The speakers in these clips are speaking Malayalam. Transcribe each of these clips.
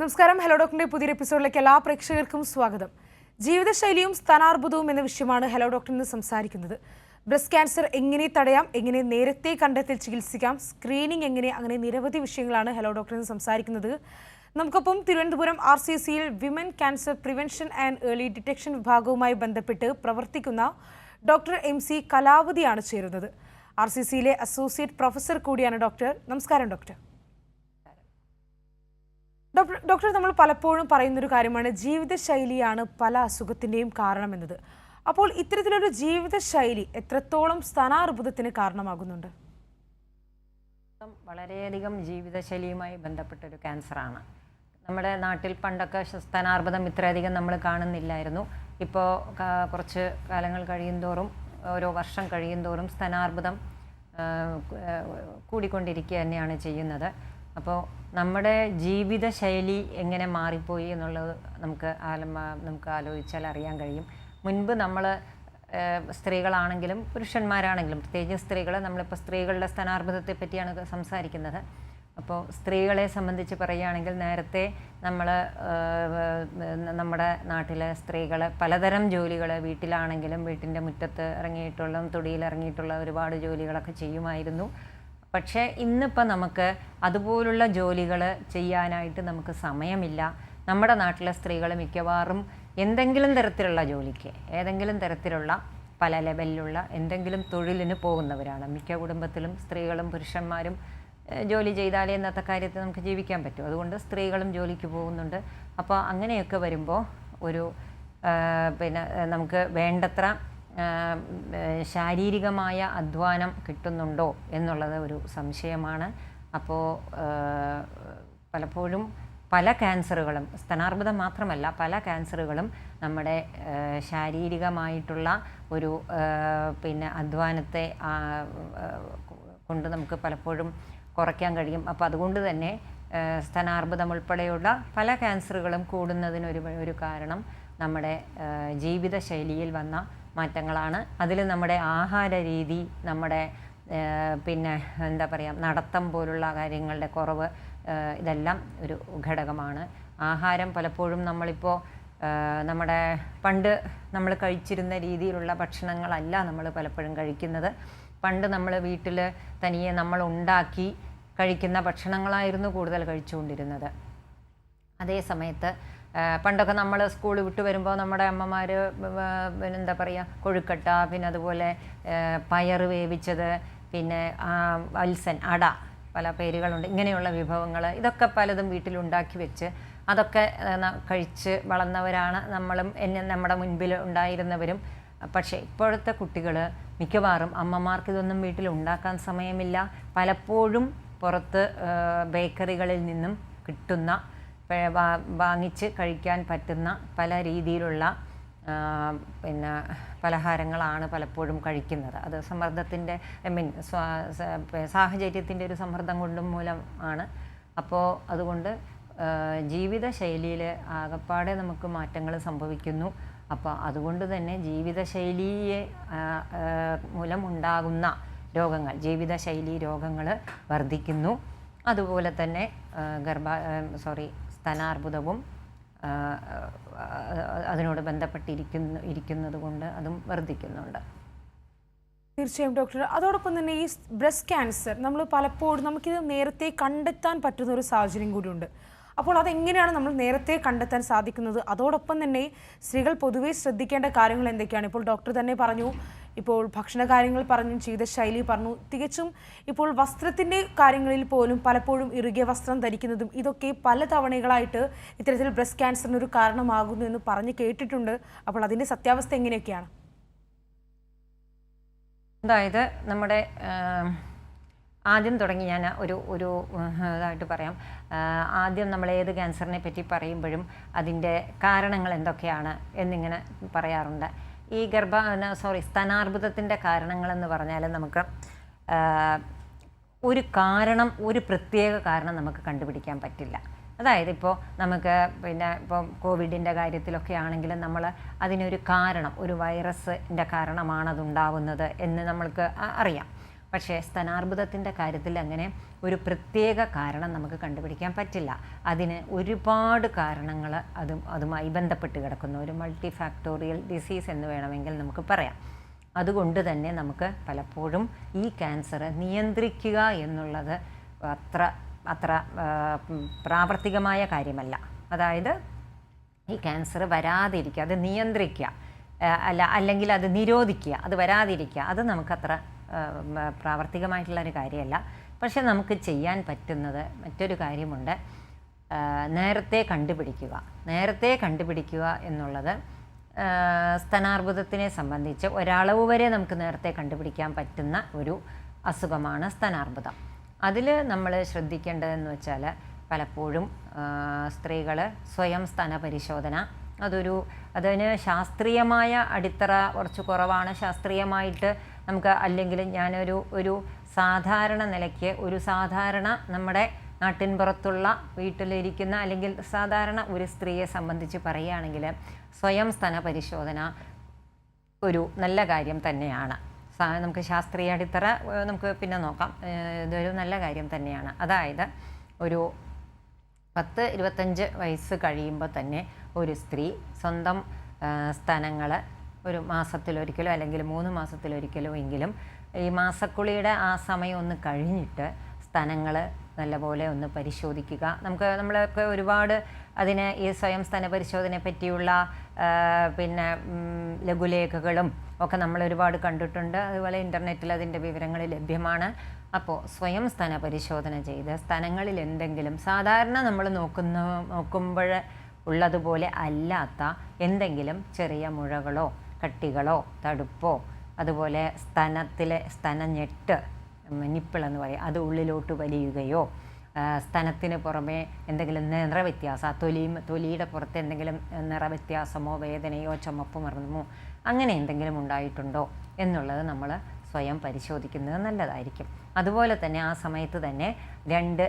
നമസ്കാരം. ഹലോ ഡോക്ടറിന്റെ പുതിയൊരു എപ്പിസോഡിലേക്ക് എല്ലാ പ്രേക്ഷകർക്കും സ്വാഗതം. ജീവിതശൈലിയും സ്ഥാനാർബുദവും എന്ന വിഷയമാണ് ഹലോ ഡോക്ടർ ഇന്ന് സംസാരിക്കുന്നത്. ബ്രസ്റ്റ് ക്യാൻസർ എങ്ങനെ തടയാം, എങ്ങനെ നേരത്തെ കണ്ടെത്തി ചികിത്സിക്കാം, സ്ക്രീനിങ് എങ്ങനെ, അങ്ങനെ നിരവധി വിഷയങ്ങളാണ് ഹലോ ഡോക്ടർ ഇന്ന് സംസാരിക്കുന്നത്. നമുക്കൊപ്പം തിരുവനന്തപുരം RCCയിൽ women cancer prevention and early detection വിഭാഗവുമായി ബന്ധപ്പെട്ട് പ്രവർത്തിക്കുന്ന ഡോക്ടർ MC കലാവതിയാണ് ചേരുന്നത്. RCCയിലെ അസോസിയേറ്റ് പ്രൊഫസർ കൂടിയാണ് ഡോക്ടർ. നമസ്കാരം ഡോക്ടർ. ഡോക്ടർ, നമ്മൾ പലപ്പോഴും പറയുന്നൊരു കാര്യമാണ് ജീവിതശൈലിയാണ് പല അസുഖത്തിൻ്റെയും കാരണമെന്നത്. അപ്പോൾ ഇത്തരത്തിലൊരു ജീവിതശൈലി എത്രത്തോളം സ്ഥാനാർബുദത്തിന് കാരണമാകുന്നുണ്ട്? വളരെയധികം ജീവിതശൈലിയുമായി ബന്ധപ്പെട്ടൊരു ക്യാൻസറാണ്. നമ്മുടെ നാട്ടിൽ പണ്ടൊക്കെ സ്ഥാനാർബുദം ഇത്രയധികം നമ്മൾ കാണുന്നില്ലായിരുന്നു. ഇപ്പോൾ കുറച്ച് കാലങ്ങൾ കഴിയുന്തോറും, ഓരോ വർഷം കഴിയുന്തോറും സ്ഥാനാർബുദം കൂടിക്കൊണ്ടിരിക്കുക തന്നെയാണ് ചെയ്യുന്നത്. അപ്പോൾ നമ്മുടെ ജീവിതശൈലി എങ്ങനെ മാറിപ്പോയി എന്നുള്ളത് നമുക്ക് ആലോചിച്ചാൽ അറിയാൻ കഴിയും. മുൻപ് നമ്മൾ സ്ത്രീകളാണെങ്കിലും പുരുഷന്മാരാണെങ്കിലും, പ്രത്യേകിച്ച് സ്ത്രീകൾ, നമ്മളിപ്പോൾ സ്ത്രീകളുടെ സ്ഥാനാർബുദത്തെ പറ്റിയാണ് സംസാരിക്കുന്നത്. അപ്പോൾ സ്ത്രീകളെ സംബന്ധിച്ച് പറയുകയാണെങ്കിൽ, നേരത്തെ നമ്മുടെ നാട്ടിലെ സ്ത്രീകൾ പലതരം ജോലികൾ, വീട്ടിലാണെങ്കിലും വീട്ടിൻ്റെ മുറ്റത്ത് ഇറങ്ങിയിട്ടുള്ള, തൊടിയിൽ ഇറങ്ങിയിട്ടുള്ള ഒരുപാട് ജോലികളൊക്കെ ചെയ്യുമായിരുന്നു. പക്ഷേ ഇന്നിപ്പോൾ നമുക്ക് അതുപോലുള്ള ജോലികൾ ചെയ്യാനായിട്ട് നമുക്ക് സമയമില്ല. നമ്മുടെ നാട്ടിലെ സ്ത്രീകൾ മിക്കവാറും എന്തെങ്കിലും തരത്തിലുള്ള ജോലിക്ക്, ഏതെങ്കിലും തരത്തിലുള്ള പല ലെവലിലുള്ള എന്തെങ്കിലും തൊഴിലിന് പോകുന്നവരാണ്. മിക്ക കുടുംബത്തിലും സ്ത്രീകളും പുരുഷന്മാരും ജോലി ചെയ്താലേ ഇന്നത്തെ കാര്യത്തിൽ നമുക്ക് ജീവിക്കാൻ പറ്റും. അതുകൊണ്ട് സ്ത്രീകളും ജോലിക്ക് പോകുന്നുണ്ട്. അപ്പോൾ അങ്ങനെയൊക്കെ വരുമ്പോൾ നമുക്ക് വേണ്ടത്ര ശാരീരികമായ അധ്വാനം കിട്ടുന്നുണ്ടോ എന്നുള്ളത് ഒരു സംശയമാണ്. അപ്പോൾ പലപ്പോഴും പല ക്യാൻസറുകളും, സ്ഥാനാർബുദം മാത്രമല്ല, പല ക്യാൻസറുകളും നമ്മുടെ ശാരീരികമായിട്ടുള്ള ഒരു അധ്വാനത്തെ കൊണ്ട് നമുക്ക് പലപ്പോഴും കുറയ്ക്കാൻ കഴിയും. അപ്പോൾ അതുകൊണ്ട് തന്നെ സ്ഥാനാർബുദം ഉൾപ്പെടെയുള്ള പല ക്യാൻസറുകളും കൂടുന്നതിനൊരു കാരണം നമ്മുടെ ജീവിതശൈലിയിൽ വന്ന മാറ്റങ്ങളാണ്. അതിൽ നമ്മുടെ ആഹാര രീതി, നമ്മുടെ നടത്തം പോലുള്ള കാര്യങ്ങളുടെ കുറവ്, ഇതെല്ലാം ഒരു ഘടകമാണ്. ആഹാരം പലപ്പോഴും നമ്മളിപ്പോൾ പണ്ട് നമ്മൾ കഴിച്ചിരുന്ന രീതിയിലുള്ള ഭക്ഷണങ്ങളല്ല നമ്മൾ പലപ്പോഴും കഴിക്കുന്നത്. പണ്ട് നമ്മൾ വീട്ടിൽ തനിയെ നമ്മൾ ഉണ്ടാക്കി കഴിക്കുന്ന ഭക്ഷണങ്ങളായിരുന്നു കൂടുതൽ കഴിച്ചുകൊണ്ടിരുന്നത്. അതേ സമയത്ത് പണ്ടൊക്കെ നമ്മൾ സ്കൂൾ വിട്ട് വരുമ്പോൾ നമ്മുടെ അമ്മമാർ കൊഴുക്കട്ട, പിന്നെ അതുപോലെ പയർ വേവിച്ചത്, പിന്നെ വത്സൻ, അട, പല പേരുകളുണ്ട്, ഇങ്ങനെയുള്ള വിഭവങ്ങൾ, ഇതൊക്കെ പലതും വീട്ടിലുണ്ടാക്കി വെച്ച് അതൊക്കെ കഴിച്ച് വളർന്നവരാണ് നമ്മളും, നമ്മുടെ മുൻപിൽ ഉണ്ടായിരുന്നവരും. പക്ഷേ ഇപ്പോഴത്തെ കുട്ടികൾ മിക്കവാറും അമ്മമാർക്ക് ഇതൊന്നും വീട്ടിൽ ഉണ്ടാക്കാൻ സമയമില്ല. പലപ്പോഴും പുറത്ത് ബേക്കറികളിൽ നിന്നും കിട്ടുന്ന, വാങ്ങിച്ച് കഴിക്കാൻ പറ്റുന്ന പല രീതിയിലുള്ള പലഹാരങ്ങളാണ് പലപ്പോഴും കഴിക്കുന്നത്. അത് സമ്മർദ്ദത്തിൻ്റെ സാഹചര്യത്തിൻ്റെ ഒരു സമ്മർദ്ദം കൊണ്ടും മൂലം ആണ്. അപ്പോൾ അതുകൊണ്ട് ജീവിതശൈലിയിൽ ആകപ്പാടെ നമുക്ക് മാറ്റങ്ങൾ സംഭവിക്കുന്നു. അപ്പോൾ അതുകൊണ്ട് തന്നെ ജീവിതശൈലിയെ മൂലമുണ്ടാകുന്ന രോഗങ്ങൾ, ജീവിതശൈലി രോഗങ്ങൾ വർദ്ധിക്കുന്നു. അതുപോലെ തന്നെ സ്ഥാനാർബുദവും അതിനോട് ബന്ധപ്പെട്ടിരിക്കുന്നത് കൊണ്ട് അതും വർദ്ധിക്കുന്നുണ്ട്. തീർച്ചയായും ഡോക്ടർ. അതോടൊപ്പം തന്നെ ഈ ബ്രസ്റ്റ് ക്യാൻസർ നമ്മൾ പലപ്പോഴും നമുക്കിത് നേരത്തെ കണ്ടെത്താൻ പറ്റുന്ന ഒരു സാഹചര്യം കൂടിയുണ്ട്. അപ്പോൾ അതെങ്ങനെയാണ് നമ്മൾ നേരത്തെ കണ്ടെത്താൻ സാധിക്കുന്നത്? അതോടൊപ്പം തന്നെ സ്ത്രീകൾ പൊതുവെ ശ്രദ്ധിക്കേണ്ട കാര്യങ്ങൾ എന്തൊക്കെയാണ്? ഇപ്പോൾ ഡോക്ടർ തന്നെ പറഞ്ഞു, ഇപ്പോൾ ഭക്ഷണ കാര്യങ്ങൾ പറഞ്ഞു, ജീവിതശൈലി പറഞ്ഞു, തികച്ചും ഇപ്പോൾ വസ്ത്രത്തിൻ്റെ കാര്യങ്ങളിൽ പോലും പലപ്പോഴും ഇറുകിയ വസ്ത്രം ധരിക്കുന്നതും ഇതൊക്കെ പല തവണകളായിട്ട് ഇത്തരത്തിൽ ബ്രസ്റ്റ് ക്യാൻസറിനൊരു കാരണമാകുന്നു എന്ന് പറഞ്ഞു കേട്ടിട്ടുണ്ട്. അപ്പോൾ അതിൻ്റെ സത്യാവസ്ഥ എങ്ങനെയൊക്കെയാണ്? അതായത് നമ്മുടെ ആദ്യം തുടങ്ങി ഞാൻ ഇതായിട്ട് പറയാം. ആദ്യം നമ്മൾ ഏത് ക്യാൻസറിനെ പറ്റി പറയുമ്പോഴും അതിൻ്റെ കാരണങ്ങൾ എന്തൊക്കെയാണ് എന്നിങ്ങനെ പറയാറുണ്ട്. ഈ സ്ഥാനാർബുദത്തിൻ്റെ കാരണങ്ങളെന്ന് പറഞ്ഞാൽ നമുക്ക് ഒരു പ്രത്യേക കാരണം നമുക്ക് കണ്ടുപിടിക്കാൻ പറ്റില്ല. അതായത് ഇപ്പോൾ നമുക്ക് ഇപ്പം കോവിഡിൻ്റെ കാര്യത്തിലൊക്കെ ആണെങ്കിലും നമ്മൾ അതിനൊരു കാരണം, ഒരു വൈറസിൻ്റെ കാരണമാണ് അതുണ്ടാവുന്നത് എന്ന് നമ്മൾക്ക് അറിയാം. പക്ഷേ സ്തനാർബുദത്തിൻ്റെ കാര്യത്തിൽ അങ്ങനെ ഒരു പ്രത്യേക കാരണം നമുക്ക് കണ്ടുപിടിക്കാൻ പറ്റില്ല. അതിന് ഒരുപാട് കാരണങ്ങൾ അതുമായി ബന്ധപ്പെട്ട് കിടക്കുന്നു. ഒരു മൾട്ടി ഫാക്ടോറിയൽ ഡിസീസ് എന്ന് വേണമെങ്കിൽ നമുക്ക് പറയാം. അതുകൊണ്ട് തന്നെ നമുക്ക് പലപ്പോഴും ഈ ക്യാൻസർ നിയന്ത്രിക്കുക എന്നുള്ളത് അത്ര പ്രാവർത്തികമായ കാര്യമല്ല. അതായത് ഈ ക്യാൻസർ വരാതിരിക്കുക, അത് നിയന്ത്രിക്കുക, അല്ലെങ്കിൽ അത് നിരോധിക്കുക, അത് വരാതിരിക്കുക, അത് നമുക്കത്ര പ്രാവർത്തികമായിട്ടുള്ളൊരു കാര്യമല്ല. പക്ഷെ നമുക്ക് ചെയ്യാൻ പറ്റുന്നത് മറ്റൊരു കാര്യമുണ്ട്. നേരത്തെ കണ്ടുപിടിക്കുക എന്നുള്ളത് സ്തനാർബുദത്തിനെ സംബന്ധിച്ച് ഒരളവ് വരെ നമുക്ക് നേരത്തെ കണ്ടുപിടിക്കാൻ പറ്റുന്ന ഒരു അസുഖമാണ് സ്തനാർബുദം. അതിൽ നമ്മൾ ശ്രദ്ധിക്കേണ്ടതെന്ന് വെച്ചാൽ പലപ്പോഴും സ്ത്രീകൾ സ്വയം സ്തന പരിശോധന, അതിന് ശാസ്ത്രീയമായ അടിത്തറ കുറച്ച് കുറവാണ്. ശാസ്ത്രീയമായിട്ട് നമുക്ക് അല്ലെങ്കിൽ ഒരു സാധാരണ നിലയ്ക്ക് സാധാരണ നമ്മുടെ നാട്ടിൻപുറത്തുള്ള വീട്ടിലിരിക്കുന്ന അല്ലെങ്കിൽ സാധാരണ ഒരു സ്ത്രീയെ സംബന്ധിച്ച് പറയുകയാണെങ്കിൽ സ്വയം സ്തന പരിശോധന ഒരു നല്ല കാര്യം തന്നെയാണ്. നമുക്ക് ശാസ്ത്രീയ അടിത്തറ നമുക്ക് പിന്നെ നോക്കാം. ഇതൊരു നല്ല കാര്യം തന്നെയാണ്. അതായത് ഒരു 10-25 വയസ്സ് കഴിയുമ്പോൾ തന്നെ ഒരു സ്ത്രീ സ്വന്തം സ്തനങ്ങൾ ഒരു മാസത്തിലൊരിക്കലോ അല്ലെങ്കിൽ 3 മാസത്തിലൊരിക്കലോ എങ്കിലും ഈ മാസക്കുളിയുടെ ആ സമയം ഒന്ന് കഴിഞ്ഞിട്ട് സ്തനങ്ങൾ നല്ലപോലെ ഒന്ന് പരിശോധിക്കുക. നമ്മളൊക്കെ ഒരുപാട് അതിന് ഈ സ്വയം സ്തന പരിശോധനയെ പറ്റിയുള്ള പിന്നെ ലഘുലേഖകളും ഒക്കെ നമ്മൾ ഒരുപാട് കണ്ടിട്ടുണ്ട്. അതുപോലെ ഇൻ്റർനെറ്റിൽ അതിൻ്റെ വിവരങ്ങൾ ലഭ്യമാണ്. അപ്പോൾ സ്വയം സ്തന പരിശോധന ചെയ്ത് സ്തനങ്ങളിൽ എന്തെങ്കിലും സാധാരണ നമ്മൾ നോക്കുമ്പോൾ ഉള്ളതുപോലെ അല്ലാത്ത എന്തെങ്കിലും ചെറിയ മുഴകളോ കട്ടികളോ തടുപ്പോ, അതുപോലെ സ്തനഞ്ഞെട്ട് നിപ്പിളെന്ന് പറയും, അത് ഉള്ളിലോട്ട് വലിയുകയോ, സ്തനത്തിന് പുറമെ എന്തെങ്കിലും നിറവ്യത്യാസം, തൊലിയുടെ പുറത്ത് എന്തെങ്കിലും നിറവ്യത്യാസമോ വേദനയോ ചുമപ്പ് മർമ്മമോ അങ്ങനെ എന്തെങ്കിലും ഉണ്ടായിട്ടുണ്ടോ എന്നുള്ളത് നമ്മൾ സ്വയം പരിശോധിക്കുന്നത് നല്ലതായിരിക്കും. അതുപോലെ തന്നെ ആ സമയത്ത് തന്നെ 2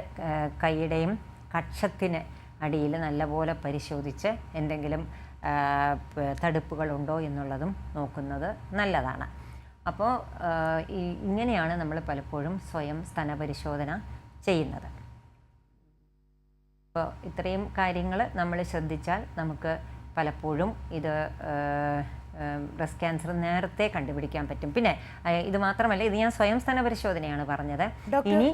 കൈയുടെയും കക്ഷത്തിന് അടിയിൽ നല്ലപോലെ പരിശോധിച്ച് എന്തെങ്കിലും തടുപ്പുകളുണ്ടോ എന്നുള്ളതും നോക്കുന്നത് നല്ലതാണ്. അപ്പോൾ ഇങ്ങനെയാണ് നമ്മൾ പലപ്പോഴും സ്വയം സ്തന പരിശോധന ചെയ്യുന്നത്. അപ്പോൾ ഇത്രയും കാര്യങ്ങൾ നമ്മൾ ശ്രദ്ധിച്ചാൽ നമുക്ക് പലപ്പോഴും ഇത് ബ്രസ്റ്റ് ക്യാൻസർ നേരത്തെ കണ്ടുപിടിക്കാൻ പറ്റും. പിന്നെ ഇത് മാത്രമല്ല, ഇത് ഞാൻ സ്വയം സ്തന പരിശോധനയാണ് പറഞ്ഞത്. ഇനി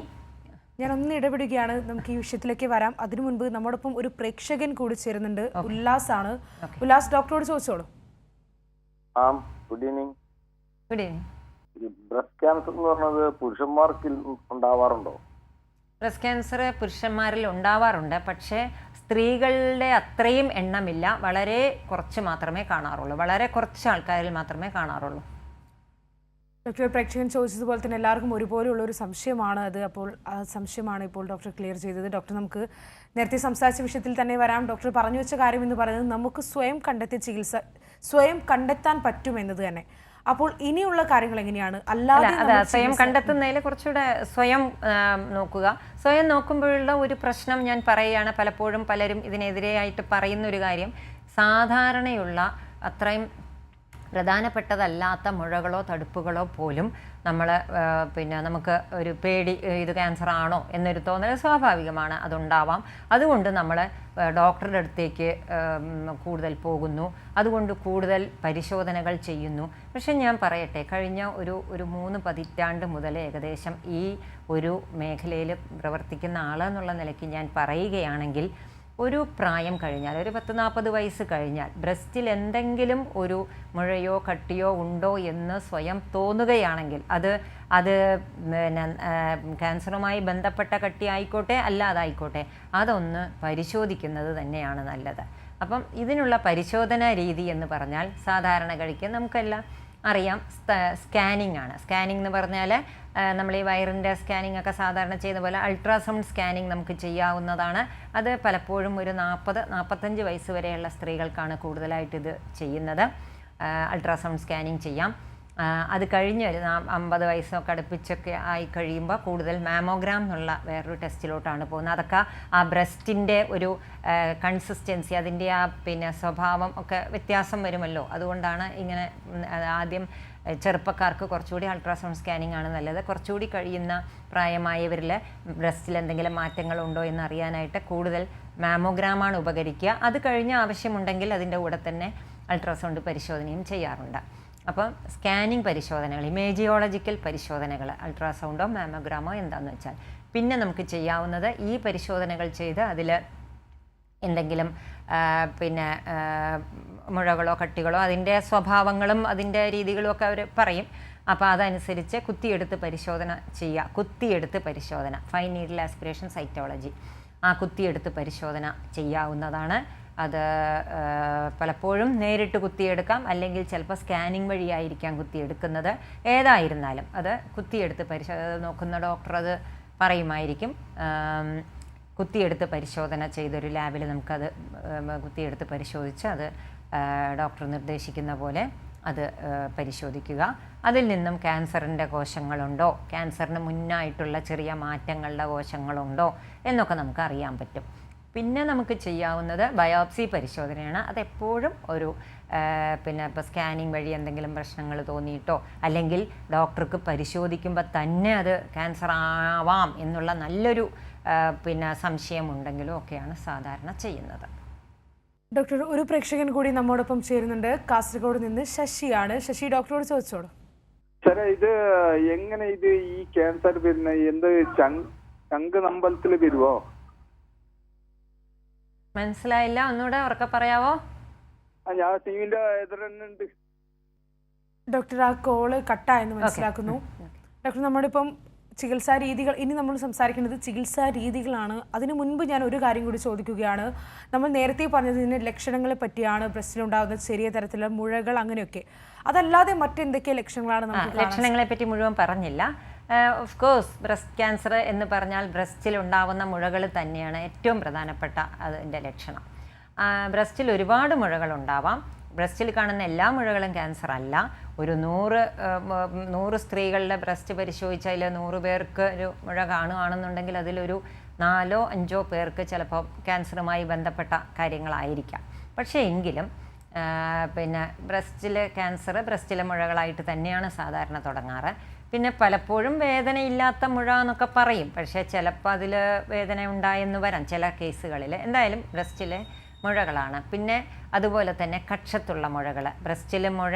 ഞാനൊന്ന് ഇടപെടുകയാണ്, നമുക്ക് ഈ വിഷയത്തിലേക്ക് വരാം. അതിനു മുൻപ് നമ്മോടൊപ്പം ഒരു പ്രേക്ഷകൻ കൂടി ചേരുന്നുണ്ട്. ഉല്ലാസ് ആണ്. ഉല്ലാസ്, ഡോക്ടറോട് ചോദിച്ചോളൂ. Good evening. Good evening. Breast cancer എന്ന് പറഞ്ഞത് പുരുഷന്മാർക്ക് ഉണ്ടാവാറുണ്ടോ? ബ്രസ്റ്റ് ക്യാൻസർ പുരുഷന്മാരിൽ ഉണ്ടാവാറുണ്ട്, പക്ഷേ സ്ത്രീകളുടെ അത്രയും എണ്ണമില്ല. വളരെ കുറച്ച് മാത്രമേ കാണാറുള്ളൂ. വളരെ കുറച്ച് ആൾക്കാരിൽ മാത്രമേ കാണാറുള്ളൂ. ഡോക്ടർ, പ്രേക്ഷകൻ ചോദിച്ചതുപോലെ തന്നെ എല്ലാവർക്കും ഒരുപോലെയുള്ളൊരു സംശയമാണ് അത്. അപ്പോൾ ആ സംശയമാണ് ഇപ്പോൾ ഡോക്ടർ ക്ലിയർ ചെയ്തത്. ഡോക്ടർ, നമുക്ക് നേരത്തെ സംസാരിച്ച വിഷയത്തിൽ തന്നെ വരാം. ഡോക്ടർ പറഞ്ഞു വെച്ച കാര്യം എന്ന് പറയുന്നത് നമുക്ക് സ്വയം കണ്ടെത്താൻ പറ്റുമെന്നത് തന്നെ. അപ്പോൾ ഇനിയുള്ള കാര്യങ്ങൾ എങ്ങനെയാണ്? അല്ലാതെ സ്വയം കണ്ടെത്തുന്നതിൽ കുറച്ചുകൂടെ സ്വയം നോക്കുക. സ്വയം നോക്കുമ്പോഴുള്ള ഒരു പ്രശ്നം ഞാൻ പറയുകയാണ്. പലപ്പോഴും പലരും ഇതിനെതിരെയായിട്ട് പറയുന്നൊരു കാര്യം, സാധാരണയുള്ള അത്രയും പ്രധാനപ്പെട്ടതല്ലാത്ത മുഴകളോ തടുപ്പുകളോ പോലും നമുക്ക് ഒരു പേടി, ഇത് ക്യാൻസർ ആണോ എന്നൊരു തോന്നൽ സ്വാഭാവികമാണ്, അതുണ്ടാവാം. അതുകൊണ്ട് നമ്മൾ ഡോക്ടറുടെ അടുത്തേക്ക് കൂടുതൽ പോകുന്നു, അതുകൊണ്ട് കൂടുതൽ പരിശോധനകൾ ചെയ്യുന്നു. പക്ഷെ ഞാൻ പറയട്ടെ, കഴിഞ്ഞ ഒരു 3 പതിറ്റാണ്ട് മുതൽ ഏകദേശം ഈ ഒരു മേഖലയിൽ പ്രവർത്തിക്കുന്ന ആളെന്നുള്ള നിലയ്ക്ക് ഞാൻ പറയുകയാണെങ്കിൽ, ഒരു പ്രായം കഴിഞ്ഞാൽ, ഒരു 10-40 വയസ്സ് കഴിഞ്ഞാൽ ബ്രസ്റ്റിൽ എന്തെങ്കിലും ഒരു മുഴയോ കട്ടിയോ ഉണ്ടോ എന്ന് സ്വയം തോന്നുകയാണെങ്കിൽ, അത് പിന്നെ ക്യാൻസറുമായി ബന്ധപ്പെട്ട കട്ടി ആയിക്കോട്ടെ അല്ലാതായിക്കോട്ടെ, അതൊന്ന് പരിശോധിക്കുന്നത് തന്നെയാണ് നല്ലത്. അപ്പം ഇതിനുള്ള പരിശോധനാ രീതി എന്ന് പറഞ്ഞാൽ സാധാരണ കഴിക്കുക നമുക്കെല്ലാം അറിയാം, സ്കാനിങ് ആണ്. സ്കാനിങ് എന്ന് പറഞ്ഞാൽ നമ്മൾ ഈ വയറിൻ്റെ സ്കാനിങ് ഒക്കെ സാധാരണ ചെയ്യുന്ന പോലെ അൾട്രാസൗണ്ട് സ്കാനിങ് നമുക്ക് ചെയ്യാവുന്നതാണ്. അത് പലപ്പോഴും ഒരു 40-45 വയസ്സ് വരെയുള്ള സ്ത്രീകൾക്കാണ് കൂടുതലായിട്ട് ഇത് ചെയ്യുന്നത്. അൾട്രാസൗണ്ട് സ്കാനിങ് ചെയ്യാം. അത് കഴിഞ്ഞ് ഒരു 50 വയസ്സൊക്കെ അടുപ്പിച്ചൊക്കെ ആയി കഴിയുമ്പോൾ കൂടുതൽ മാമോഗ്രാം എന്നുള്ള വേറൊരു ടെസ്റ്റിലോട്ടാണ് പോകുന്നത്. അതൊക്കെ ആ ബ്രസ്റ്റിൻ്റെ ഒരു കൺസിസ്റ്റൻസി, അതിൻ്റെ ആ പിന്നെ സ്വഭാവം ഒക്കെ വ്യത്യാസം വരുമല്ലോ. അതുകൊണ്ടാണ് ഇങ്ങനെ ആദ്യം ചെറുപ്പക്കാർക്ക് കുറച്ചുകൂടി അൾട്രാസൗണ്ട് സ്കാനിങ് ആണ് നല്ലത്. കുറച്ചുകൂടി കഴിയുന്ന പ്രായമായവരിൽ ബ്രസ്റ്റിൽ എന്തെങ്കിലും മാറ്റങ്ങളുണ്ടോ എന്ന് അറിയാനായിട്ട് കൂടുതൽ മാമോഗ്രാമാണ് ഉപകരിക്കുക. അത് കഴിഞ്ഞ് ആവശ്യമുണ്ടെങ്കിൽ അതിൻ്റെ കൂടെ തന്നെ അൾട്രാസൗണ്ട് പരിശോധനയും ചെയ്യാറുണ്ട്. അപ്പം സ്കാനിങ് പരിശോധനകൾ, ഇമേജിയോളജിക്കൽ പരിശോധനകൾ, അൾട്രാസൗണ്ടോ മാമോഗ്രാമോ എന്താണെന്ന് വെച്ചാൽ, പിന്നെ നമുക്ക് ചെയ്യാവുന്നത് ഈ പരിശോധനകൾ ചെയ്ത് അതിൽ എന്തെങ്കിലും പിന്നെ മുഴകളോ കട്ടികളോ അതിൻ്റെ സ്വഭാവങ്ങളും അതിൻ്റെ രീതികളും ഒക്കെ അവർ പറയും. അപ്പോൾ അതനുസരിച്ച് കുത്തിയെടുത്ത് പരിശോധന ചെയ്യുക. കുത്തിയെടുത്ത് പരിശോധന, ഫൈൻ നീഡിൽ ആസ്പിറേഷൻ സൈറ്റോളജി, ആ കുത്തിയെടുത്ത് പരിശോധന ചെയ്യാവുന്നതാണ്. അത് പലപ്പോഴും നേരിട്ട് കുത്തിയെടുക്കാം, അല്ലെങ്കിൽ ചിലപ്പോൾ സ്കാനിങ് വഴിയായിരിക്കാം കുത്തിയെടുക്കുന്നത്. ഏതായിരുന്നാലും അത് കുത്തിയെടുത്ത് നോക്കുന്ന ഡോക്ടർ അത് പറയുമായിരിക്കും. കുത്തിയെടുത്ത് പരിശോധന ചെയ്തൊരു ലാബിൽ നമുക്കത് കുത്തിയെടുത്ത് പരിശോധിച്ച് അത് ഡോക്ടർ നിർദ്ദേശിക്കുന്ന പോലെ അത് പരിശോധിക്കുക. അതിൽ നിന്നും ക്യാൻസറിൻ്റെ കോശങ്ങളുണ്ടോ, ക്യാൻസറിന് മുന്നായിട്ടുള്ള ചെറിയ മാറ്റങ്ങളുടെ കോശങ്ങളുണ്ടോ എന്നൊക്കെ നമുക്ക് അറിയാൻ പറ്റും. പിന്നെ നമുക്ക് ചെയ്യാവുന്നത് ബയോപ്സി പരിശോധനയാണ്. അതെപ്പോഴും ഒരു പിന്നെ ഇപ്പോൾ സ്കാനിങ് വഴി എന്തെങ്കിലും പ്രശ്നങ്ങൾ തോന്നിയിട്ടോ അല്ലെങ്കിൽ ഡോക്ടർക്ക് പരിശോധിക്കുമ്പോൾ തന്നെ അത് ക്യാൻസർ ആവാം എന്നുള്ള നല്ലൊരു പിന്നെ സംശയമുണ്ടെങ്കിലും ഒക്കെയാണ് സാധാരണ ചെയ്യുന്നത്. ഡോക്ടർ, ഒരു പ്രേക്ഷകൻ കൂടി നമ്മോടൊപ്പം ചേരുന്നുണ്ട്. കാസർഗോഡ് നിന്ന് ശശിയാണ്. ശശി, ഡോക്ടറോട് ചോദിച്ചോളൂ. സാറേ, ഇത് എങ്ങനെ ഇത് ഈ ക്യാൻസർ വരുന്ന എന്ത് ചങ്ക് നമ്പലത്തിൽ വരുവോ? മനസ്സിലായില്ല, ഒന്നുകൂടെ ഉറക്കെ പറയാവോ? ഞാൻ ടിവിന്റെ എതിരുണ്ട്. ഡോക്ടർ, ആ കോള് കട്ടായെന്ന് മനസ്സിലാക്കുന്നു. ഡോക്ടർ, നമ്മുടെ ഇപ്പം ചികിത്സാ രീതികൾ, ഇനി നമ്മൾ സംസാരിക്കുന്നത് ചികിത്സാ രീതികളാണ്. അതിനു മുൻപ് ഞാൻ ഒരു കാര്യം കൂടി ചോദിക്കുകയാണ്. നമ്മൾ നേരത്തെ പറഞ്ഞതിന് ലക്ഷണങ്ങളെ പറ്റിയാണ്, ബ്രസ്റ്റിലുണ്ടാകുന്ന ചെറിയ തരത്തിലുള്ള മുഴകൾ അങ്ങനെയൊക്കെ. അതല്ലാതെ മറ്റെന്തൊക്കെ ലക്ഷണങ്ങളാണ് നമുക്ക്? ലക്ഷണങ്ങളെ പറ്റി മുഴുവൻ പറഞ്ഞില്ല. ഓഫ് കോഴ്സ് ബ്രസ്റ്റ് ക്യാൻസർ എന്ന് പറഞ്ഞാൽ ബ്രസ്റ്റിൽ ഉണ്ടാവുന്ന മുഴകൾ തന്നെയാണ് ഏറ്റവും പ്രധാനപ്പെട്ട അതിൻ്റെ ലക്ഷണം. ബ്രസ്റ്റിൽ ഒരുപാട് മുഴകളുണ്ടാവാം. ബ്രസ്റ്റിൽ കാണുന്ന എല്ലാ മുഴകളും ക്യാൻസർ അല്ല. ഒരു 100 സ്ത്രീകളുടെ ബ്രസ്റ്റ് പരിശോധിച്ചതിൽ 100 പേർക്ക് ഒരു മുഴ കാണുകയാണെന്നുണ്ടെങ്കിൽ അതിലൊരു 4-5 പേർക്ക് ചിലപ്പോൾ ക്യാൻസറുമായി ബന്ധപ്പെട്ട കാര്യങ്ങളായിരിക്കാം. പക്ഷേ എങ്കിലും പിന്നെ ബ്രസ്റ്റിലെ ക്യാൻസർ ബ്രസ്റ്റിലെ മുഴകളായിട്ട് തന്നെയാണ് സാധാരണ തുടങ്ങാറ്. പിന്നെ പലപ്പോഴും വേദനയില്ലാത്ത മുഴ എന്നൊക്കെ പറയും, പക്ഷേ ചിലപ്പോൾ അതിൽ വേദന ഉണ്ടായെന്ന് വരാം ചില കേസുകളിൽ. എന്തായാലും ബ്രസ്റ്റിലെ മുഴകളാണ്. പിന്നെ അതുപോലെ തന്നെ കക്ഷത്തുള്ള മുഴകൾ, ബ്രസ്റ്റിൽ മുഴ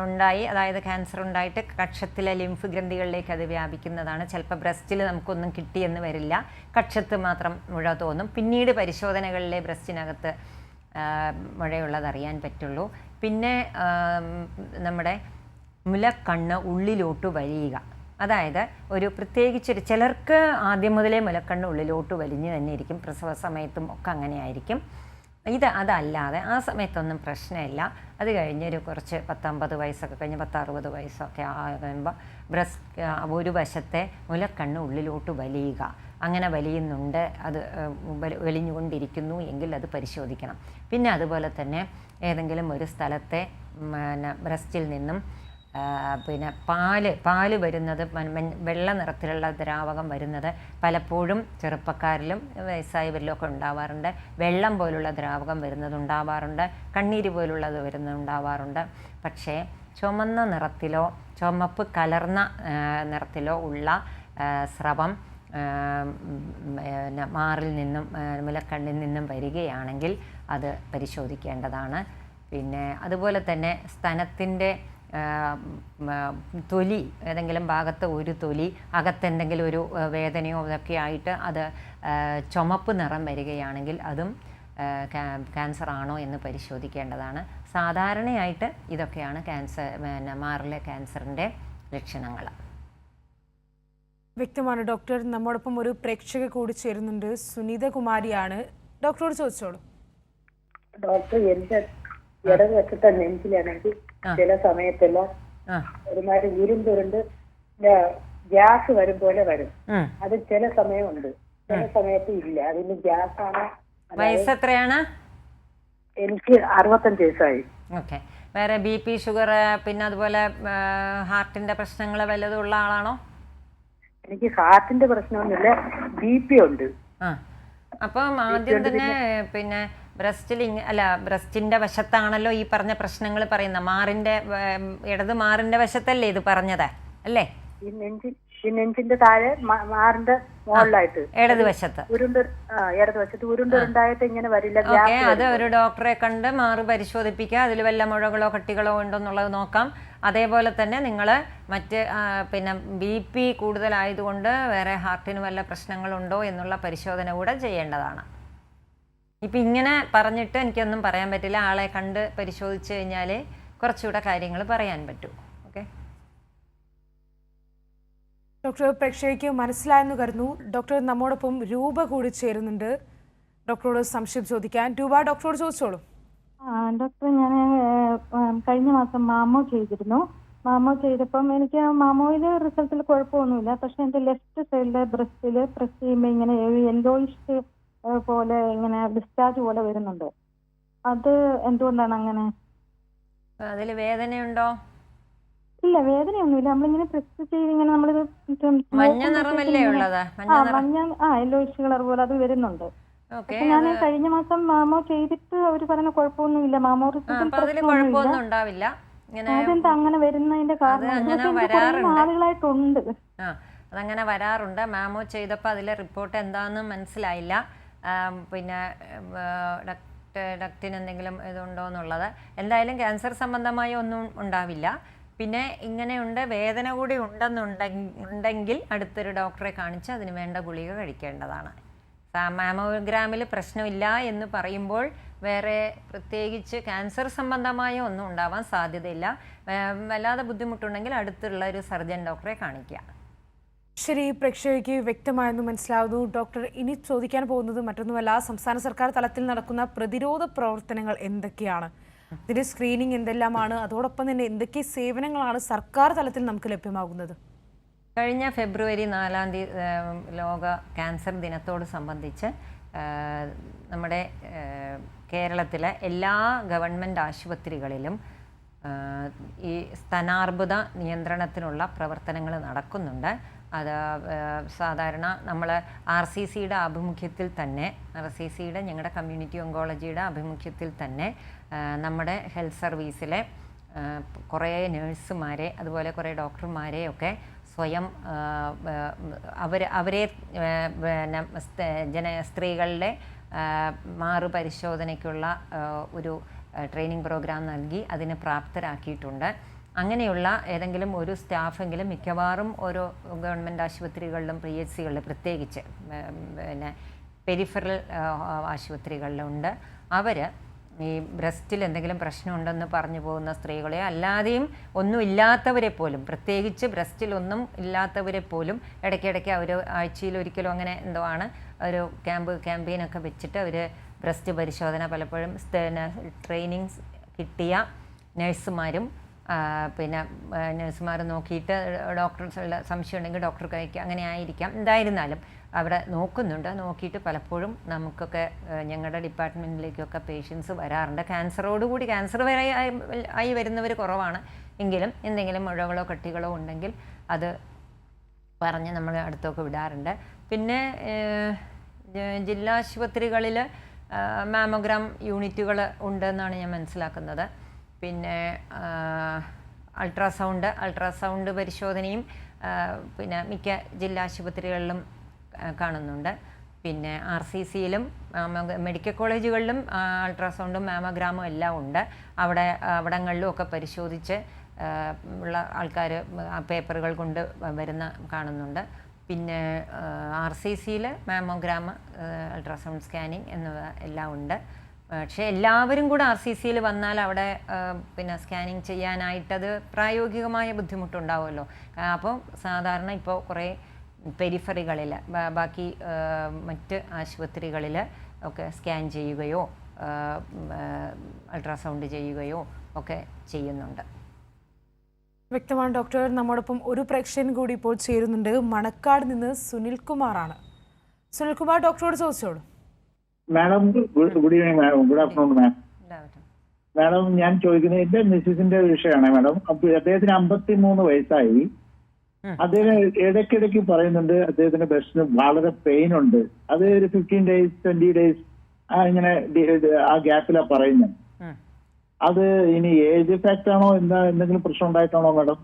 ഉണ്ടായി, അതായത് ക്യാൻസർ ഉണ്ടായിട്ട് കക്ഷത്തിലെ ലിംഫ് ഗ്രന്ഥികളിലേക്ക് അത് വ്യാപിക്കുന്നതാണ്. ചിലപ്പോൾ ബ്രസ്റ്റിൽ നമുക്കൊന്നും കിട്ടിയെന്ന് വരില്ല, കക്ഷത്ത് മാത്രം മുഴ തോന്നും. പിന്നീട് പരിശോധനകളിലെ ബ്രസ്റ്റിനകത്ത് മുഴയുള്ളത് അറിയാൻ പറ്റുള്ളൂ. പിന്നെ നമ്മുടെ മുലക്കണ്ണ് ഉള്ളിലോട്ട് വലിയുക, അതായത് ഒരു പ്രത്യേകിച്ചൊരു ചിലർക്ക് ആദ്യം മുതലേ മുലക്കണ്ണ് ഉള്ളിലോട്ട് വലിഞ്ഞ് തന്നെ ഇരിക്കും, പ്രസവ സമയത്തും ഒക്കെ അങ്ങനെ ആയിരിക്കും. അതല്ലാതെ ആ സമയത്തൊന്നും പ്രശ്നമില്ല. അത് കഴിഞ്ഞൊരു കുറച്ച് 50 വയസ്സൊക്കെ കഴിഞ്ഞ് 60 വയസ്സൊക്കെ ആകുമ്പോൾ ഒരു വശത്തെ മുലക്കണ്ണ് ഉള്ളിലോട്ട് വലിയുക, അങ്ങനെ വലിയുന്നുണ്ട്, അത് വലിഞ്ഞുകൊണ്ടിരിക്കുന്നു എങ്കിൽ അത് പരിശോധിക്കണം. പിന്നെ അതുപോലെ തന്നെ ഏതെങ്കിലും ഒരു സ്ഥലത്തെ ബ്രസ്റ്റിൽ നിന്നും പിന്നെ പാല് വരുന്നത്, വെള്ള നിറത്തിലുള്ള ദ്രാവകം വരുന്നത് പലപ്പോഴും ചെറുപ്പക്കാരിലും വയസ്സായവരിലും ഒക്കെ ഉണ്ടാവാറുണ്ട്. വെള്ളം പോലുള്ള ദ്രാവകം വരുന്നത് ഉണ്ടാവാറുണ്ട്, കണ്ണീര് പോലുള്ളത് വരുന്നത് ഉണ്ടാവാറുണ്ട്. പക്ഷേ ചുമന്ന നിറത്തിലോ ചുമപ്പ് കലർന്ന നിറത്തിലോ ഉള്ള സ്രവം മാറിൽ നിന്നും മുലക്കണ്ണിൽ നിന്നും വരികയാണെങ്കിൽ അത് പരിശോധിക്കേണ്ടതാണ്. പിന്നെ അതുപോലെ തന്നെ സ്തനത്തിൻ്റെ തൊലി, ഏതെങ്കിലും ഭാഗത്ത് ഒരു തൊലി അകത്തെന്തെങ്കിലും ഒരു വേദനയോ ഇതൊക്കെ ആയിട്ട് അത് ചുമപ്പ് നിറം വരികയാണെങ്കിൽ അതും ക്യാൻസർ ആണോ എന്ന് പരിശോധിക്കേണ്ടതാണ്. സാധാരണയായിട്ട് ഇതൊക്കെയാണ് മാറിലെ ക്യാൻസറിൻ്റെ ലക്ഷണങ്ങൾ. വ്യക്തമാണ് ഡോക്ടർ. നമ്മോടൊപ്പം ഒരു പ്രേക്ഷക കൂടി ചേരുന്നുണ്ട്, സുനീത കുമാരിയാണ്. ഡോക്ടറോട് ചോദിച്ചോളൂ. ഡോക്ടർ, എന്റെ ഇടവശത്തെ നെഞ്ചിലാണെങ്കിൽ ചില സമയത്തെല്ലാം ഒരുമാതിരി ഇരുമ്പുരുണ്ട് ഗ്യാസ് വരും പോലെ വരും. അത് ചില സമയമുണ്ട്, ചില സമയത്ത് ഇല്ല. അതിന് ഗ്യാസ് ആണ്. വയസ്സ് എത്രയാണ്? എനിക്ക് 65 വയസ്സായി. ഓക്കെ. വേറെ BP, ഷുഗർ, പിന്നെ അതുപോലെ ഹാർട്ടിൻ്റെ പ്രശ്നങ്ങൾ വല്ലതും ഉള്ള ആളാണോ? എനിക്ക് ഹാർട്ടിന്റെ പ്രശ്നമൊന്നുമില്ല, BP ഉണ്ട്. ആ, അപ്പം ആദ്യം തന്നെ പിന്നെ ബ്രസ്റ്റിന്റെ വശത്താണല്ലോ ഈ പറഞ്ഞ പ്രശ്നങ്ങൾ പറയുന്നത്. മാറിന്റെ ഇടത് മാറിന്റെ വശത്തല്ലേ ഇത് പറഞ്ഞത് അല്ലേ? ഈ നെഞ്ചിന്റെ താഴെ മാറിന്റെ മുകളിലായിട്ട് ഇടതുവശത്ത് ഇടതുവശത്ത് ഉരുണ്ടുണ്ടായിട്ട് ഇങ്ങനെ വരില്ല. ഓക്കെ, അത് ഒരു ഡോക്ടറെ കണ്ട് മാറ് പരിശോധിപ്പിക്കുക. അതിൽ വല്ല മുഴകളോ കട്ടികളോ ഉണ്ടോന്നുള്ളത് നോക്കാം. അതേപോലെ തന്നെ നിങ്ങൾ മറ്റ് പിന്നെ BP കൂടുതലായതുകൊണ്ട് വേറെ ഹാർട്ടിന് വല്ല പ്രശ്നങ്ങളുണ്ടോ എന്നുള്ള പരിശോധന കൂടെ ചെയ്യേണ്ടതാണ്. ഇപ്പം ഇങ്ങനെ പറഞ്ഞിട്ട് എനിക്കൊന്നും പറയാൻ പറ്റില്ല. ആളെ കണ്ട് പരിശോധിച്ച് കഴിഞ്ഞാൽ കുറച്ചുകൂടെ കാര്യങ്ങൾ പറയാൻ പറ്റൂ. ഓക്കെ ഡോക്ടർ, പ്രേക്ഷകയ്ക്ക് മനസ്സിലായെന്ന് കരുതുന്നു. ഡോക്ടർ, നമ്മോടൊപ്പം രൂപ കൂടി ചേരുന്നുണ്ട്. ഡോക്ടറോട് സംശയം ചോദിക്കാൻ. രൂപ, ഡോക്ടറോട് ചോദിച്ചോളൂ. ഡോക്ടർ, ഞാൻ കഴിഞ്ഞ മാസം മാമോ ചെയ്തിരുന്നു. മാമോ ചെയ്തപ്പം എനിക്ക് മാമോയിൽ റിസൾട്ടിൽ കുഴപ്പമൊന്നുമില്ല. പക്ഷെ എൻ്റെ ലെഫ്റ്റ് സൈഡിലെ ബ്രസ്റ്റിൽ പ്രസ് ചെയ്യുമ്പോൾ ഇങ്ങനെ യെല്ലോയിഷ് പോലെ ഇങ്ങനെ ഡിസ്ചാർജ് പോലെ വരുന്നുണ്ട്. അത് എന്തുകൊണ്ടാണ് അങ്ങനെ? അതിൽ വേദനയുണ്ടോ? ഇല്ല, വേദനയൊന്നുമില്ല. നമ്മളിങ്ങനെ പ്രസ് ചെയ്ത് ഇങ്ങനെ നമ്മളിത് മഞ്ഞ നിറമല്ലേ ഉള്ളത്? മഞ്ഞ യെല്ലോയിഷ് കളർ പോലെ അത് വരുന്നുണ്ട്. ഞാൻ കഴിഞ്ഞ മാസം മാമോ ചെയ്തിട്ട് അവര് പറഞ്ഞ കുഴപ്പമൊന്നുമില്ല, മാമോ കുഴപ്പമൊന്നും ഉണ്ടാവില്ല. അതെന്താ അങ്ങനെ വരുന്നതിന്റെ കാരണം? ആളുകളായിട്ടുണ്ട്. അതങ്ങനെ വരാറുണ്ട്. മാമോ ചെയ്തപ്പോൾ അതിലെ റിപ്പോർട്ട് എന്താണെന്ന് മനസ്സിലായില്ല. പിന്നെ ഡക്റ്റിന് എന്തെങ്കിലും ഇതുണ്ടോ എന്നുള്ളത്. എന്തായാലും ക്യാൻസർ സംബന്ധമായ ഒന്നും ഉണ്ടാവില്ല. പിന്നെ ഇങ്ങനെയുണ്ട്, വേദന കൂടി ഉണ്ടെങ്കിൽ അടുത്തൊരു ഡോക്ടറെ കാണിച്ച് അതിന് വേണ്ട ഗുളിക കഴിക്കേണ്ടതാണ്. മാമോഗ്രാമിൽ പ്രശ്നമില്ല എന്ന് പറയുമ്പോൾ വേറെ പ്രത്യേകിച്ച് ക്യാൻസർ സംബന്ധമായ ഒന്നും ഉണ്ടാവാൻ സാധ്യതയില്ല. വല്ലാതെ ബുദ്ധിമുട്ടുണ്ടെങ്കിൽ അടുത്തുള്ള ഒരു സർജൻ ഡോക്ടറെ കാണിക്കുക. ശരി, പ്രേക്ഷകയ്ക്ക് വ്യക്തമായെന്ന് മനസ്സിലാവുന്നു. ഡോക്ടർ, ഇനി ചോദിക്കാൻ പോകുന്നത് മറ്റൊന്നുമല്ല, സംസ്ഥാന സർക്കാർ തലത്തിൽ നടക്കുന്ന പ്രതിരോധ പ്രവർത്തനങ്ങൾ എന്തൊക്കെയാണ്, ഇതിന്റെ സ്ക്രീനിങ് എന്തെല്ലാമാണ്, അതോടൊപ്പം തന്നെ എന്തൊക്കെ സേവനങ്ങളാണ് സർക്കാർ തലത്തിൽ നമുക്ക് ലഭ്യമാകുന്നത്? കഴിഞ്ഞ ഫെബ്രുവരി 4-ാം തീയതി ലോക ക്യാൻസർ ദിനത്തോട് സംബന്ധിച്ച് നമ്മുടെ കേരളത്തിലെ എല്ലാ ഗവൺമെൻറ് ആശുപത്രികളിലും ഈ സ്തനാർബുദ നിയന്ത്രണത്തിനുള്ള പ്രവർത്തനങ്ങൾ നടക്കുന്നുണ്ട്. അത് സാധാരണ നമ്മൾ RCCയുടെ ആഭിമുഖ്യത്തിൽ തന്നെ, RCCയുടെ ഞങ്ങളുടെ കമ്മ്യൂണിറ്റി ഓങ്കോളജിയുടെ ആഭിമുഖ്യത്തിൽ തന്നെ നമ്മുടെ ഹെൽത്ത് സർവീസിലെ കുറേ നേഴ്സുമാരെ അതുപോലെ കുറേ ഡോക്ടർമാരെയൊക്കെ സ്വയം അവരെ പിന്നെ സ്ത്രീകളുടെ മാറു പരിശോധനയ്ക്കുള്ള ഒരു ട്രെയിനിങ് പ്രോഗ്രാം നൽകി അതിന് പ്രാപ്തരാക്കിയിട്ടുണ്ട്. അങ്ങനെയുള്ള ഏതെങ്കിലും ഒരു സ്റ്റാഫെങ്കിലും മിക്കവാറും ഓരോ ഗവൺമെൻറ് ആശുപത്രികളിലും PHCകളിലും പ്രത്യേകിച്ച് പിന്നെ പെരിഫറൽ ആശുപത്രികളിലുണ്ട്. അവർ ഈ ബ്രസ്റ്റിൽ എന്തെങ്കിലും പ്രശ്നമുണ്ടെന്ന് പറഞ്ഞു പോകുന്ന സ്ത്രീകളെ, അല്ലാതെയും ഒന്നും ഇല്ലാത്തവരെ പോലും, പ്രത്യേകിച്ച് ബ്രസ്റ്റിലൊന്നും ഇല്ലാത്തവരെ പോലും ഇടയ്ക്കിടയ്ക്ക് അവർ ആഴ്ചയിലൊരിക്കലും അങ്ങനെ എന്തോ ആണ് ഒരു ക്യാമ്പയിനൊക്കെ വെച്ചിട്ട് അവർ ബ്രസ്റ്റ് പരിശോധന പലപ്പോഴും ട്രെയിനിങ് കിട്ടിയ നഴ്സുമാരും പിന്നെ നഴ്സുമാർ നോക്കിയിട്ട് ഡോക്ടർസുള്ള സംശയം ഉണ്ടെങ്കിൽ ഡോക്ടർ കഴിക്കുക, അങ്ങനെ ആയിരിക്കാം. എന്തായിരുന്നാലും അവിടെ നോക്കുന്നുണ്ട്. നോക്കിയിട്ട് പലപ്പോഴും നമുക്കൊക്കെ ഞങ്ങളുടെ ഡിപ്പാർട്ട്മെൻറ്റിലേക്കൊക്കെ പേഷ്യൻസ് വരാറുണ്ട്. ക്യാൻസറോടുകൂടി ക്യാൻസർ വരെ ആയി വരുന്നവർ കുറവാണ്. എങ്കിലും എന്തെങ്കിലും മുഴകളോ കട്ടികളോ ഉണ്ടെങ്കിൽ അത് പറഞ്ഞ് നമ്മൾ അടുത്തൊക്കെ വിടാറുണ്ട്. പിന്നെ ജില്ലാ ആശുപത്രികളിൽ മാമോഗ്രാം യൂണിറ്റുകൾ ഉണ്ടെന്നാണ് ഞാൻ മനസ്സിലാക്കുന്നത്. പിന്നെ അൾട്രാസൗണ്ട് പരിശോധനയും പിന്നെ മിക്ക ജില്ലാ ആശുപത്രികളിലും കാണുന്നുണ്ട്. പിന്നെ RCCയിലും മെഡിക്കൽ കോളേജുകളിലും അൾട്രാസൗണ്ടും മാമോഗ്രാമും എല്ലാം ഉണ്ട്. അവിടങ്ങളിലും ഒക്കെ പരിശോധിച്ച് ഉള്ള ആൾക്കാർ പേപ്പറുകൾ കൊണ്ട് വരുന്ന കാണുന്നുണ്ട്. പിന്നെ RCCയിൽ മാമോഗ്രാം, അൾട്രാസൗണ്ട് സ്കാനിങ് എന്നിവ എല്ലാം ഉണ്ട്. പക്ഷേ എല്ലാവരും കൂടെ RCCയിൽ വന്നാൽ അവിടെ പിന്നെ സ്കാനിങ് ചെയ്യാനായിട്ടത് പ്രായോഗികമായ ബുദ്ധിമുട്ടുണ്ടാവുമല്ലോ. അപ്പോൾ സാധാരണ ഇപ്പോൾ കുറേ പെരിഫറികളിൽ ബാക്കി മറ്റ് ആശുപത്രികളിൽ ഒക്കെ സ്കാൻ ചെയ്യുകയോ അൾട്രാസൗണ്ട് ചെയ്യുകയോ ഒക്കെ ചെയ്യുന്നുണ്ട്. വ്യക്തമാണ് ഡോക്ടർ. നമ്മോടൊപ്പം ഒരു പ്രേക്ഷകൻ കൂടി ഇപ്പോൾ ചേരുന്നുണ്ട്. മണക്കാട് നിന്ന് സുനിൽകുമാറാണ്. സുനിൽകുമാർ, ഡോക്ടറോട് ചോദിച്ചോളൂ. Madam good evening madam. Good afternoon മാം. മാഡം ഞാൻ ചോദിക്കുന്നത് എന്റെ മിസ്സിസിന്റെ വിഷയമാണ് മാഡം. അപ്പൊ അദ്ദേഹത്തിന് 53 വയസ്സായി. അദ്ദേഹം ഇടയ്ക്കിടയ്ക്ക് പറയുന്നുണ്ട് അദ്ദേഹത്തിന്റെ ബ്രസ്റ്റിന് വളരെ പെയിൻ ഉണ്ട്. അത് ഒരു 15 days 20 days ഇങ്ങനെ ആ ഗ്യാപ്പിലാണ് പറയുന്നത്. അത് ഇനി ഏജ് ഫാക്ട് ആണോ എന്തെങ്കിലും പ്രശ്നം ഉണ്ടായിട്ടാണോ മാഡം?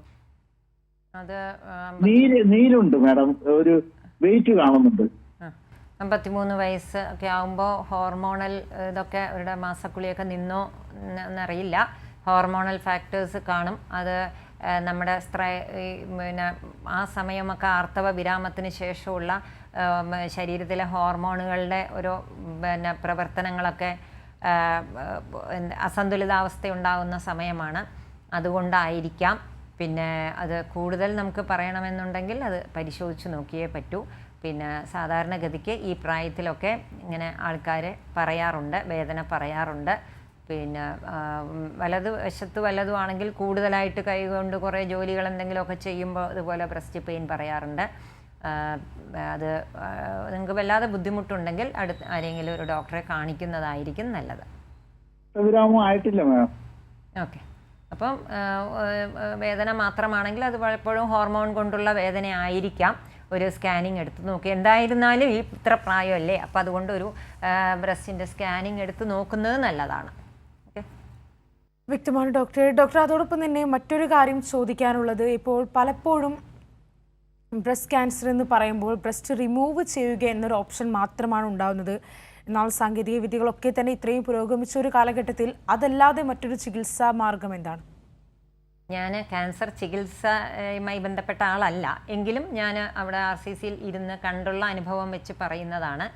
അത് നീരുണ്ട് മാഡം, ഒരു വെയിറ്റ് കാണുന്നുണ്ട്. 53 വയസ്സ് ഒക്കെ ആകുമ്പോൾ ഹോർമോണൽ ഇതൊക്കെ അവരുടെ മാസക്കുളിയൊക്കെ നിന്നോ എന്നറിയില്ല. ഹോർമോണൽ ഫാക്ടേഴ്സ് കാണും. അത് നമ്മുടെ പിന്നെ ആ സമയമൊക്കെ ആർത്തവ വിരാമത്തിന് ശേഷമുള്ള ശരീരത്തിലെ ഹോർമോണുകളുടെ ഒരു പിന്നെ പ്രവർത്തനങ്ങളൊക്കെ അസന്തുലിതാവസ്ഥ ഉണ്ടാകുന്ന സമയമാണ്. അതുകൊണ്ടായിരിക്കാം. പിന്നെ അത് കൂടുതൽ നമുക്ക് പറയണമെന്നുണ്ടെങ്കിൽ അത് പരിശോധിച്ച് നോക്കിയേ പറ്റൂ. പിന്നെ സാധാരണഗതിക്ക് ഈ പ്രായത്തിലൊക്കെ ഇങ്ങനെ ആൾക്കാർ പറയാറുണ്ട്, വേദന പറയാറുണ്ട്. പിന്നെ വലതുവശത്ത് വല്ലതുമാണെങ്കിൽ കൂടുതലായിട്ട് കൈകൊണ്ട് കുറേ ജോലികൾ എന്തെങ്കിലുമൊക്കെ ചെയ്യുമ്പോൾ ഇതുപോലെ ബ്രസ്റ്റ് പെയിൻ പറയാറുണ്ട്. അത് നിങ്ങൾക്ക് വല്ലാതെ ബുദ്ധിമുട്ടുണ്ടെങ്കിൽ അടുത്ത് ആരെങ്കിലും ഒരു ഡോക്ടറെ കാണിക്കുന്നതായിരിക്കും നല്ലത്. ഓക്കെ. അപ്പം വേദന മാത്രമാണെങ്കിൽ അത് പലപ്പോഴും ഹോർമോൺ കൊണ്ടുള്ള വേദന ആയിരിക്കാം. ഒരു സ്കാനിങ് എടുത്ത് നോക്കി. എന്തായിരുന്നാലും ഈ ഇത്ര പ്രായമല്ലേ, അപ്പം അതുകൊണ്ട് ഒരു ബ്രസ്റ്റിൻ്റെ സ്കാനിങ് എടുത്ത് നോക്കുന്നത് നല്ലതാണ്. വ്യക്തമാണ് ഡോക്ടർ. അതോടൊപ്പം തന്നെ മറ്റൊരു കാര്യം ചോദിക്കാനുള്ളത്, ഇപ്പോൾ പലപ്പോഴും ബ്രസ്റ്റ് ക്യാൻസർ എന്ന് പറയുമ്പോൾ ബ്രസ്റ്റ് റിമൂവ് ചെയ്യുക എന്നൊരു ഓപ്ഷൻ മാത്രമാണ് ഉണ്ടാകുന്നത്. എന്നാൽ സാങ്കേതിക വിദ്യകളൊക്കെ തന്നെ ഇത്രയും പുരോഗമിച്ച ഒരു കാലഘട്ടത്തിൽ അതല്ലാതെ മറ്റൊരു ചികിത്സാ മാർഗം എന്താണ്? ഞാൻ ക്യാൻസർ ചികിത്സയുമായി ബന്ധപ്പെട്ട ആളല്ല, എങ്കിലും ഞാൻ അവിടെ RCCയിൽ ഇരുന്ന് കണ്ടുള്ള അനുഭവം വെച്ച് പറയുന്നതാണ്.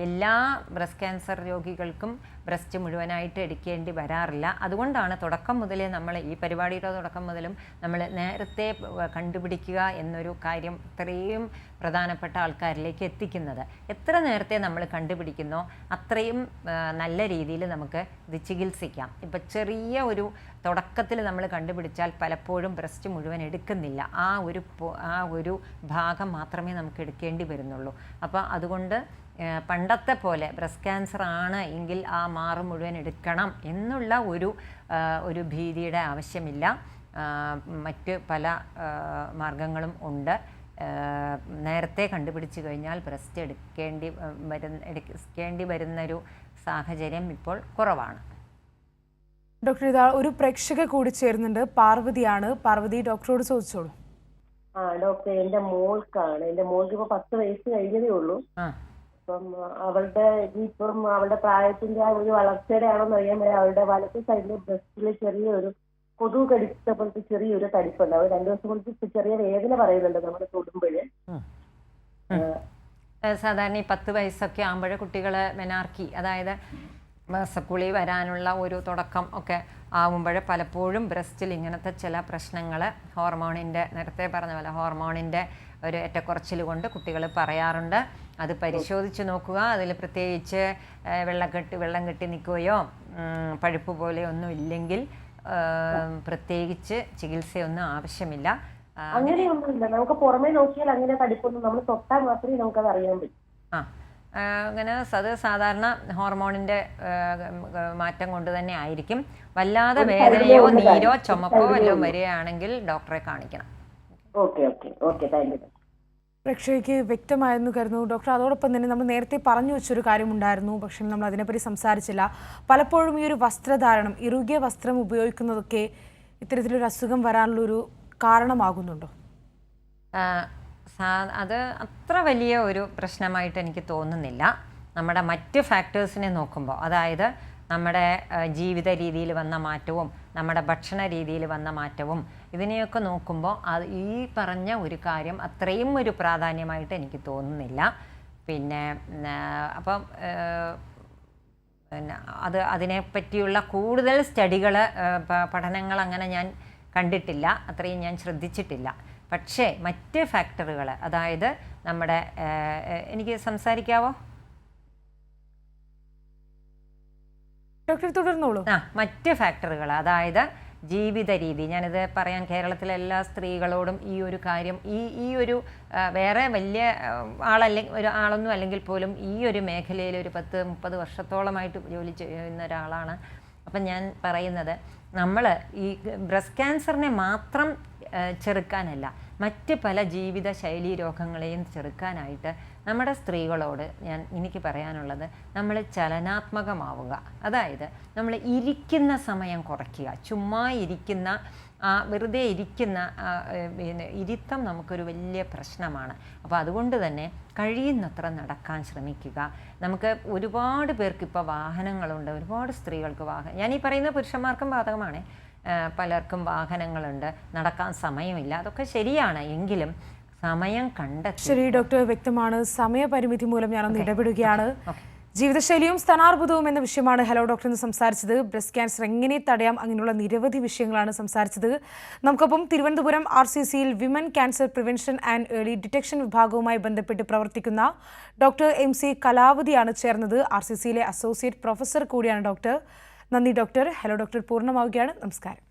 എല്ലാ ബ്രസ്റ്റ് ക്യാൻസർ രോഗികൾക്കും ബ്രസ്റ്റ് മുഴുവനായിട്ട് എടുക്കേണ്ടി വരാറില്ല. അതുകൊണ്ടാണ് തുടക്കം മുതലേ നമ്മൾ ഈ പരിപാടിയുടെ തുടക്കം മുതലും നമ്മൾ നേരത്തെ കണ്ടുപിടിക്കുക എന്നൊരു കാര്യം ഇത്രയും പ്രധാനപ്പെട്ട ആൾക്കാരിലേക്ക് എത്തിക്കുന്നത്. എത്ര നേരത്തെ നമ്മൾ കണ്ടുപിടിക്കുന്നോ അത്രയും നല്ല രീതിയിൽ നമുക്ക് ഇത് ചികിത്സിക്കാം. ഇപ്പം ചെറിയ ഒരു തുടക്കത്തിൽ നമ്മൾ കണ്ടുപിടിച്ചാൽ പലപ്പോഴും ബ്രസ്റ്റ് മുഴുവൻ എടുക്കുന്നില്ല. ആ ഒരു ഭാഗം മാത്രമേ നമുക്ക് എടുക്കേണ്ടി വരുന്നുള്ളൂ. അപ്പോൾ അതുകൊണ്ട് പണ്ടത്തെ പോലെ ബ്രസ്റ്റ് ക്യാൻസർ ആണ് എങ്കിൽ ആ മാറ് മുഴുവൻ എടുക്കണം എന്നുള്ള ഒരു ഭീതിയുടെ ആവശ്യമില്ല. മറ്റ് പല മാർഗങ്ങളും ഉണ്ട്. നേരത്തെ കണ്ടുപിടിച്ചു കഴിഞ്ഞാൽ ബ്രസ്റ്റ് എടുക്കേണ്ടി വരുന്നൊരു സാഹചര്യം ഇപ്പോൾ കുറവാണ്. ഡോക്ടർ, ഇതാ ഒരു പ്രേക്ഷക കൂടി ചേരുന്നുണ്ട്. പാർവതിയാണ്. പാർവതി, ഡോക്ടറോട് ചോദിച്ചോളൂ. ഡോക്ടർ, എന്റെ മോൾക്ക് ഇപ്പൊ 10 വയസ്സ് കഴിഞ്ഞതേ ഉള്ളൂ. അപ്പം അവളുടെ പ്രായത്തിന്റെ ആ ഒരു വളർച്ചയുടെ ആണോന്ന് അറിയാൻ വരെ അവളുടെ വലത്തെ സൈഡിലെ ബ്രസ്റ്റില് ചെറിയൊരു കൊതുക് കടിച്ച പോലത്തെ ചെറിയൊരു തടിപ്പുണ്ട്. അവർ 2 ദിവസം കൊണ്ട് ചെറിയ വേദന പറയുന്നുണ്ട് നമ്മൾ തൊടുമ്പോഴേ. സാധാരണ ഈ 10 വയസ്സൊക്കെ ആകുമ്പോഴേ കുട്ടികളെ മെനാർക്കി, അതായത് മാസക്കുളി വരാനുള്ള ഒരു തുടക്കം ഒക്കെ ആകുമ്പോൾ പലപ്പോഴും ബ്രസ്റ്റിൽ ഇങ്ങനത്തെ ചില പ്രശ്നങ്ങൾ നേരത്തെ പറഞ്ഞ പോലെ ഹോർമോണിൻ്റെ ഒരു ഏറ്റക്കുറച്ചിൽ കൊണ്ട് കുട്ടികൾ പറയാറുണ്ട്. അത് പരിശോധിച്ച് നോക്കുക. അതിൽ പ്രത്യേകിച്ച് വെള്ളം കെട്ടി നിൽക്കുകയോ പഴുപ്പ് പോലെയൊന്നും ഇല്ലെങ്കിൽ പ്രത്യേകിച്ച് ചികിത്സയൊന്നും ആവശ്യമില്ല. അങ്ങനെയൊന്നുമില്ല, നമുക്ക് പുറമേ നോക്കിയാൽ അങ്ങനെ തടിപ്പൊന്നും നമ്മൾ തൊട്ടാൽ മാത്രമേ നമുക്കത് അറിയാൻ പറ്റൂ. അങ്ങനെ അത് സാധാരണ ഹോർമോണിൻ്റെ മാറ്റം കൊണ്ട് തന്നെ ആയിരിക്കും. വല്ലാതെ വേദനയോ നീരോ ചുമപ്പോ വല്ലതും വരികയാണെങ്കിൽ ഡോക്ടറെ കാണിക്കണം. പ്രേക്ഷകയ്ക്ക് വ്യക്തമായിരുന്നു കരുതുന്നു ഡോക്ടർ. അതോടൊപ്പം തന്നെ നമ്മൾ നേരത്തെ പറഞ്ഞു വെച്ചൊരു കാര്യമുണ്ടായിരുന്നു, പക്ഷേ നമ്മൾ അതിനെപ്പറ്റി സംസാരിച്ചില്ല. പലപ്പോഴും ഈ ഒരു വസ്ത്രധാരണം, ഇറുകിയ വസ്ത്രം ഉപയോഗിക്കുന്നതൊക്കെ ഇത്തരത്തിലൊരു അസുഖം വരാനുള്ളൊരു കാരണമാകുന്നുണ്ടോ? അത് അത്ര വലിയ ഒരു പ്രശ്നമായിട്ട് എനിക്ക് തോന്നുന്നില്ല. നമ്മുടെ മറ്റ് ഫാക്ടേഴ്സിനെ നോക്കുമ്പോൾ, അതായത് നമ്മുടെ ജീവിത രീതിയിൽ വന്ന മാറ്റവും നമ്മുടെ ഭക്ഷണ രീതിയിൽ വന്ന മാറ്റവും ഇതിനെയൊക്കെ നോക്കുമ്പോൾ ഈ പറഞ്ഞ ഒരു കാര്യം അത്രയും ഒരു പ്രാധാന്യമായിട്ട് എനിക്ക് തോന്നുന്നില്ല. പിന്നെ അപ്പം അതിനെപ്പറ്റിയുള്ള കൂടുതൽ സ്റ്റഡികൾ, പഠനങ്ങൾ അങ്ങനെ ഞാൻ കണ്ടിട്ടില്ല, അത്രയും ഞാൻ ശ്രദ്ധിച്ചിട്ടില്ല. പക്ഷേ മറ്റ് ഫാക്ടറുകൾ, അതായത് നമ്മുടെ എനിക്ക് സംസാരിക്കാവോ ഡോക്ടർ? തുടർന്നോളൂ. മറ്റ് ഫാക്ടറുകൾ, അതായത് ജീവിത രീതി. ഞാനിത് പറയാൻ കേരളത്തിലെ എല്ലാ സ്ത്രീകളോടും ഈ ഒരു കാര്യം, ഈ ഒരു വേറെ വലിയ ആളൊന്നും അല്ലെങ്കിൽ പോലും ഈ ഒരു മേഖലയിൽ ഒരു 10-30 വർഷത്തോളമായിട്ട് ജോലി ചെയ്യുന്ന ഒരാളാണ്. അപ്പം ഞാൻ പറയുന്നത് നമ്മൾ ഈ ബ്രസ്റ്റ് ക്യാൻസറിനെ മാത്രം ചെറുക്കാനല്ല, മറ്റ് പല ജീവിത ശൈലീ രോഗങ്ങളെയും ചെറുക്കാനായിട്ട് നമ്മുടെ സ്ത്രീകളോട് എനിക്ക് പറയാനുള്ളത്, നമ്മൾ ചലനാത്മകമാവുക. അതായത് നമ്മൾ ഇരിക്കുന്ന സമയം കുറയ്ക്കുക. ചുമ്മാ ഇരിക്കുന്ന വെറുതെ ഇരിക്കുന്ന ഇരുത്തം നമുക്കൊരു വലിയ പ്രശ്നമാണ്. അപ്പോൾ അതുകൊണ്ട് തന്നെ കഴിയുന്നത്ര നടക്കാൻ ശ്രമിക്കുക. നമുക്ക് ഒരുപാട് പേർക്ക് ഇപ്പോൾ വാഹനങ്ങളുണ്ട്, ഒരുപാട് സ്ത്രീകൾക്ക് ഞാൻ ഈ പറയുന്ന പുരുഷന്മാർക്കും ബാധകമാണ്. പലർക്കും വാഹനങ്ങളുണ്ട്, നടക്കാൻ സമയമില്ല, അതൊക്കെ ശരിയാണ്. എങ്കിലും സമയം കണ്ടെത്തി. ശരി ഡോക്ടർ, വ്യക്തമാണ്. സമയപരിമിതി മൂലം ഞാനൊന്ന് ഇടപെടുകയാണ്. ജീവിതശൈലിയും സ്ഥാനാർബുദവും എന്ന വിഷയമാണ് ഹലോ ഡോക്ടർ എന്ന് സംസാരിച്ചത്. ബ്രസ്റ്റ് ക്യാൻസർ എങ്ങനെ തടയാം, അങ്ങനെയുള്ള നിരവധി വിഷയങ്ങളാണ് സംസാരിച്ചത്. നമുക്കൊപ്പം തിരുവനന്തപുരം RCCയിൽ women cancer prevention and early detection വിഭാഗവുമായി ബന്ധപ്പെട്ട് പ്രവർത്തിക്കുന്ന ഡോക്ടർ MC കലാവതിയാണ് ചേർന്നത്. RCCയിലെ അസോസിയേറ്റ് പ്രൊഫസർ കൂടിയാണ് ഡോക്ടർ. നന്ദി ഡോക്ടർ. ഹലോ ഡോക്ടർ പൂർണ്ണമാവുകയാണ്. നമസ്കാരം.